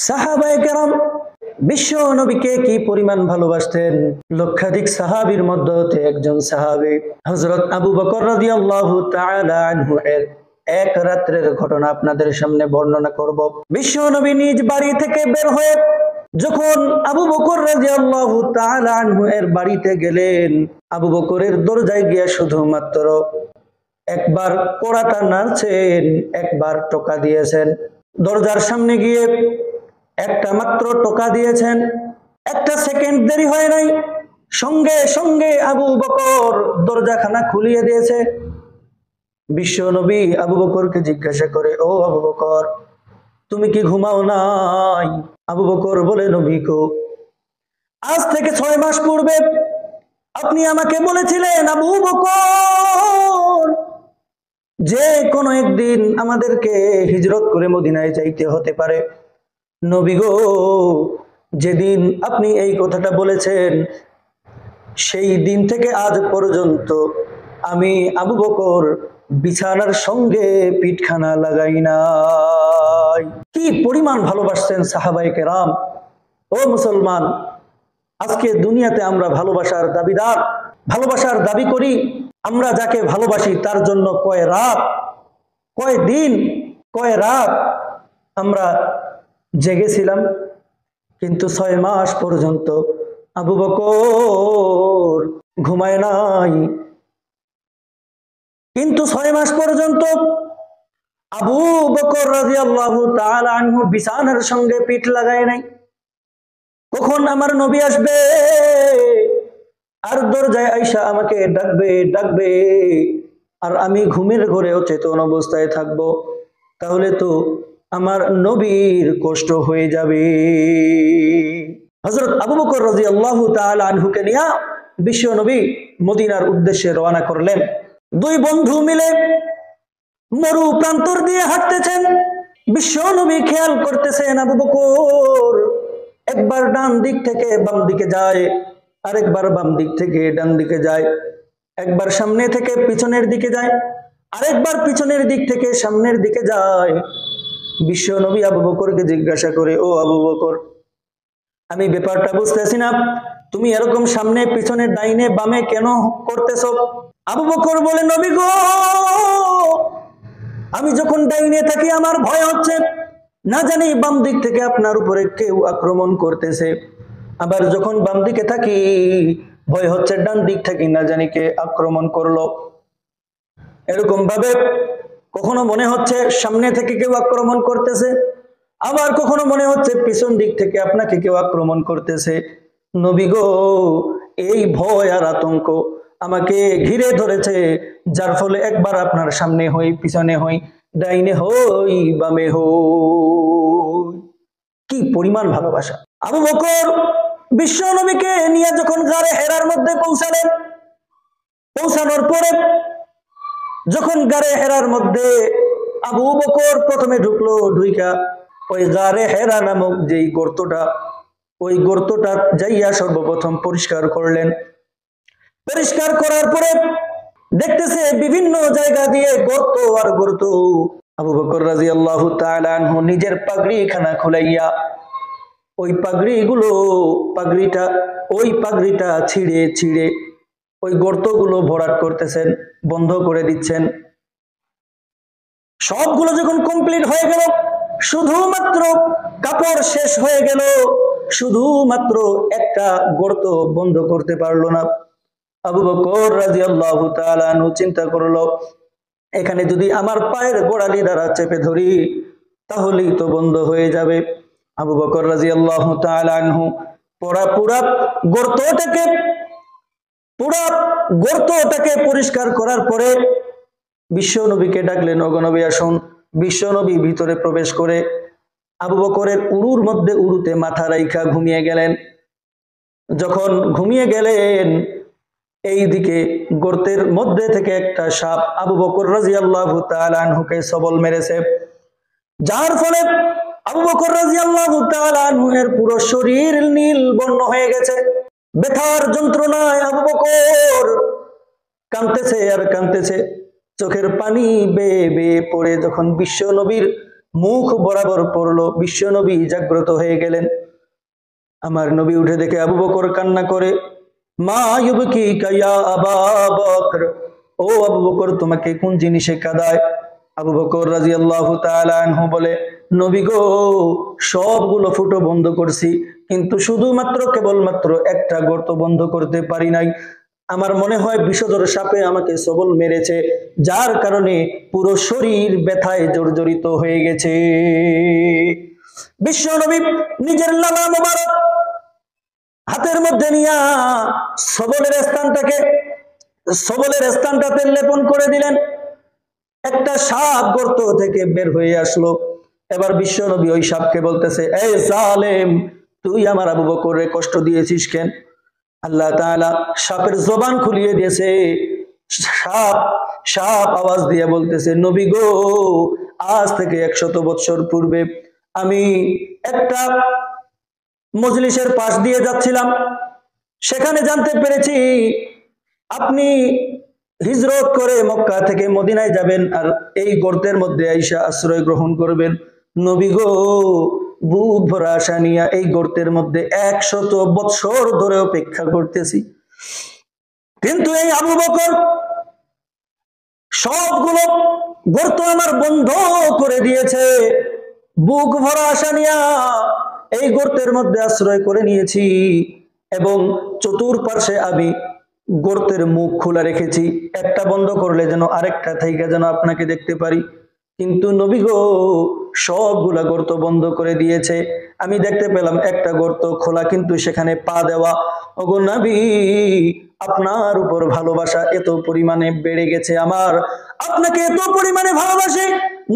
সাহাবায়ে কেরাম বিশ্ব নবীকে কি পরিমাণ ভালোবাসতেন। লক্ষাধিক সাহাবীর মধ্যে একজন সাহাবী হযরত আবু বকর রাদিয়াল্লাহু তাআলা আনহু এর এক রাত্রের ঘটনা আপনাদের সামনে বর্ণনা করব। বিশ্ব নবী নিজ বাড়ি থেকে বের হয়ে যখন আবু বকর রাদিয়াল্লাহু তাআলা আনহু এর বাড়িতে গেলেন, আবু বকরের দরজায় গিয়ে শুধুমাত্র একবার কড়াটা নাড়ছেন, একবার টোকা দিয়েছেন। দরজার সামনে গিয়ে একটা মাত্র টোকা দিয়েছেন, একটা সেকেন্ড দেরি হয় নাই, সঙ্গে সঙ্গে আবু বকর দরজাখানা খুলিয়ে দিয়েছে। বিশ্ব নবী আবু বকরকে জিজ্ঞাসা করে, ও আবু বকর, তুমি কি ঘুমাও নাই? আবু বকর বলে, নবী গো, আজ থেকে 6 মাস পূর্বে আপনি আমাকে বলেছিলেন আবু বকর যে কোনো একদিন আমাদেরকে হিজরত করে মদিনায় যাইতে হতে পারে। নবী গো, যেদিন আপনি এই কথাটা বলেছেন সেই দিন থেকে আজ পর্যন্ত আমি আবু বকর বিছানার সঙ্গে পিঠখানা লাগাই নাই। কি পরিমাণ ভালোবাসতেন সাহাবায়ে কেরাম। ও মুসলমান, আজকে দুনিয়াতে আমরা ভালোবাসার দাবিদার, ভালোবাসার দাবি করি। আমরা যাকে ভালোবাসি তার জন্য কয় রাত, কয় দিন, কয় রাত আমরা জেগেছিলাম, কিন্তু 6 মাস পর্যন্ত আবু বকর ঘুমায় নাই। কিন্তু 6 মাস পর্যন্ত আবু বকর রাদিয়াল্লাহু তাআলা আনহু বিছানার সঙ্গে পিঠ লাগায় নাই। কখন আমার নবী আসবে আর দরজায় আইসা আমাকে ডাকবে ডাকবে আর আমি ঘুমের ঘরে অচেতন অবস্থায় থাকবো, তাহলে তো আমার নবীর কষ্ট হয়ে যাবে। হযরত আবু বকর রাদিয়াল্লাহু তাআলা আনহুকে নিয়ে বিশ্ব নবী মদিনার উদ্দেশ্যে রওনা করলেন। 2 বন্ধু মিলে মরু প্রান্তর দিয়ে হাঁটতেছেন। বিশ্ব নবী খেয়াল করতেছেন আবু বকর একবার ডান দিক থেকে বাম দিকে যায়, আরেকবার বাম দিক থেকে ডান দিকে যায়, একবার সামনে থেকে পিছনের দিকে যায়, আরেকবার পিছনের দিক থেকে সামনের দিকে যায়। বিশ্ব নবী আবু বকরকে জিজ্ঞাসা করে, ও আবু বকর, আমি ব্যাপারটা বুঝতেছি না, তুমি এরকম সামনে পিছনে ডাইনে বামে কেন করতেছ? আবু বকর বলে, নবী গো, আমি যখন ডাইনে থাকি আমার ভয় হচ্ছে, না জানি বাম দিক থেকে আপনার উপরে কেউ আক্রমণ করতেছে, আবার যখন বাম দিকে থাকি ভয় হচ্ছে ডান দিক থেকে না জানি কে আক্রমণ করলো। এরকম ভাবে কখনো মনে হচ্ছে সামনে থেকে কেউ আক্রমণ করতেছে, আবার কখনো মনে হচ্ছে পিছন দিক থেকে আপনাকে কেউ আক্রমণ করতেছে। নবী গো, এই ভয় আর আতঙ্ক আমাকে ঘিরে ধরেছে, যার ফলে একবার আপনার সামনে হই, পিছনে হই, ডাইনে হই, বামে হই। কি পরিমাণ ভালোবাসা। আবু বকর বিশ্ব নবীকে নিয়ে যখন গারে হেরার মধ্যে পৌঁছালেন, পৌঁছানোর পরে যখন গারে হেরার মধ্যে আবু বকর প্রথমে ঢুকলো, ঢুইকা ওই গারে হেরা নামক যেই গর্তটা, ওই গর্তটা যাইয়া সর্বপ্রথম পরিষ্কার করলেন। পরিষ্কার করার পরে দেখতেছে বিভিন্ন জায়গা দিয়ে গর্ত আর গর্ত। আবু বকর রাদিয়াল্লাহু তাআলা আনহু নিজের পাগড়িখানা খুলাইয়া ওই পাগড়িটা ছিঁড়ে ছিঁড়ে ওই গর্তগুলো ভরাট করতেছেন, বন্ধ করে দিচ্ছেন। সবগুলো যখন কমপ্লিট হয়ে গেল, শুধুমাত্র কাপড় শেষ হয়ে গেল, শুধুমাত্র একটা গর্ত বন্ধ করতে পারলো না। আবু বকর রাদিয়াল্লাহু তাআলা আনহু চিন্তা করলো, এখানে যদি আমার পায়ের গোড়ালি দ্বারা চেপে ধরি তাহলেই তো বন্ধ হয়ে যাবে। আবু বকর রাদিয়াল্লাহু তাআলা আনহু পুরা গর্তটাকে পরিষ্কার করার পরে বিশ্ব নবীকে ডাকলেন, ওগো নবী আসুন। বিশ্ব নবী ভিতরে প্রবেশ করে আবু বকরের উরুর মধ্যে উরুতে মাথা রাইখা ঘুমিয়ে গেলেন। যখন ঘুমিয়ে গেলেন, এইদিকে গর্তের মধ্যে থেকে একটা সাপ আবু বকর রাদিয়াল্লাহু তাআলা আনহুকে সবল মেরেছে, যার ফলে আবু বকর রাদিয়াল্লাহু তাআলা আনহু এর পুরো শরীর নীল বর্ণ হয়ে গেছে। ব্যথার যন্ত্রণায় আবু বকর কাঁদতেছে আর কাঁদতেছে। চোখের পানি বেয়ে বেয়ে পড়ে যখন বিশ্ব নবীর মুখ বরাবর পড়লো। বিশ্ব নবী জাগ্রত হয়ে গেলেন। আমার নবী উঠে দেখে আবু বকর কান্না করে, মা ইউবকিকা ইয়া আবা বকর, ও আবু বকর তোমাকে কোন জিনিসে কাঁদায়? আবু বকর রাদিয়াল্লাহু তাআলা আনহু বলে, নবী গো, সবগুলো ফুটো বন্ধ করছি, কিন্তু শুধুমাত্র কেবলমাত্র একটা গর্ত বন্ধ করতে পারি নাই। আমার মনে হয় বিষধর সাপে আমাকে সবল মেরেছে, যার কারণে পুরো শরীর ব্যথায় জর্জরিত হয়ে গেছে। বিশ্ব নবী নিজের লালা মোবারক হাতের মধ্যে নিয়া সবলের স্থানটাতে লেপন করে দিলেন। একটা সাপ গর্ত থেকে বের হয়ে আসলো। এবার বিশ্ব নবী ওই সাপকে বলতেছে, এই জালেম, তুই আমার আবু বকরের কষ্ট দিয়েছিস কেন? আল্লাহ তাআলা সাপের জবান খুলিয়ে দিয়েছে। সাপ আওয়াজ দিয়ে বলতেছে, নবী গো, আজ থেকে 100 বছর পূর্বে আমি একটা মজলিসের পাশ দিয়ে যাচ্ছিলাম, সেখানে জানতে পেরেছি আপনি হিজরত করে মক্কা থেকে মদিনায় যাবেন আর এই গর্তের মধ্যে আইসা আশ্রয় গ্রহণ করবেন। নবী গো, বুক ভরা আশা নিয়া এই গর্তের মধ্যে 100 বছর ধরে অপেক্ষা করতেছি, কিন্তু এই আবু বকর সবগুলো গর্ত আমার বন্ধ করে দিয়েছে। বুক ভরা আশা নিয়া এই গর্তের মধ্যে আশ্রয় করে নিয়েছি এবং চতুর্পার্শ্বে আমি গর্তের মুখ খোলা রেখেছি, একটা বন্ধ করলে যেন আরেকটা থেকে যেন আপনাকে দেখতে পারি। কিন্তু নবী গো, সবগুলা গর্ত বন্ধ করে দিয়েছে, আমি দেখতে পেলাম একটা গর্ত খোলা, কিন্তু সেখানে পা দেওয়া। ওগো নবী, আপনার উপর ভালোবাসা এত পরিমাণে বেড়ে গেছে, আমার আপনাকে এত পরিমাণে ভালোবাসে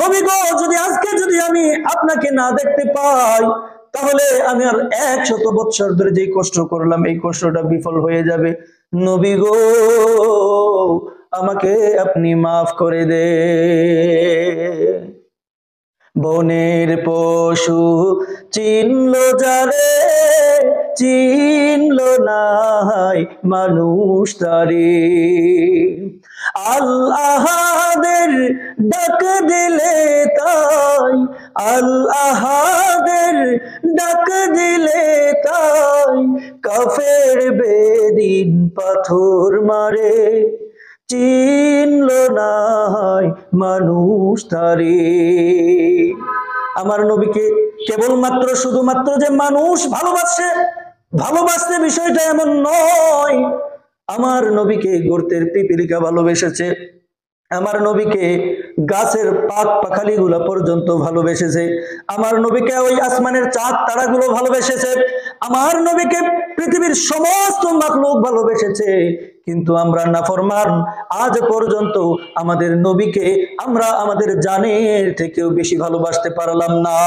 নবী গো, যদি আমি আপনাকে না দেখতে পাই, তাহলে আমি আর 100 বছর ধরে যে কষ্ট করলাম এই কষ্টটা বিফল হয়ে যাবে। নবী গো, আমাকে আপনি মাফ করে দে। বনের পশু চিনলো যারে, চিনলো নাই মানুষ তারে। আল্লাহাদের ডাক দিলে তাই, আল্লাহাদের ডাক দিলে তাই, কাফের বেদিন পাথর মারে, চিনলো নাই মানুষ তারে। আমার নবীকে কেবলমাত্র শুধুমাত্র যে মানুষ ভালোবাসতে বিষয়টা এমন নয়। আমার নবীকে গর্তের পিপিলিকা ভালোবেসেছে, আমার নবীকে গাছের পাক পাখালি গুলা পর্যন্ত ভালোবেসেছে, আমার নবীকে ওই আসমানের চাঁদ তারাগুলো ভালোবেসেছে, আমার নবীকে পৃথিবীর সমস্ত মাখলুক ভালোবেসেছে। কিন্তু আমরা নাফরমান, আজ পর্যন্ত আমাদের নবীকে আমরা আমাদের জানের থেকেও বেশি ভালোবাসতে পারলাম না।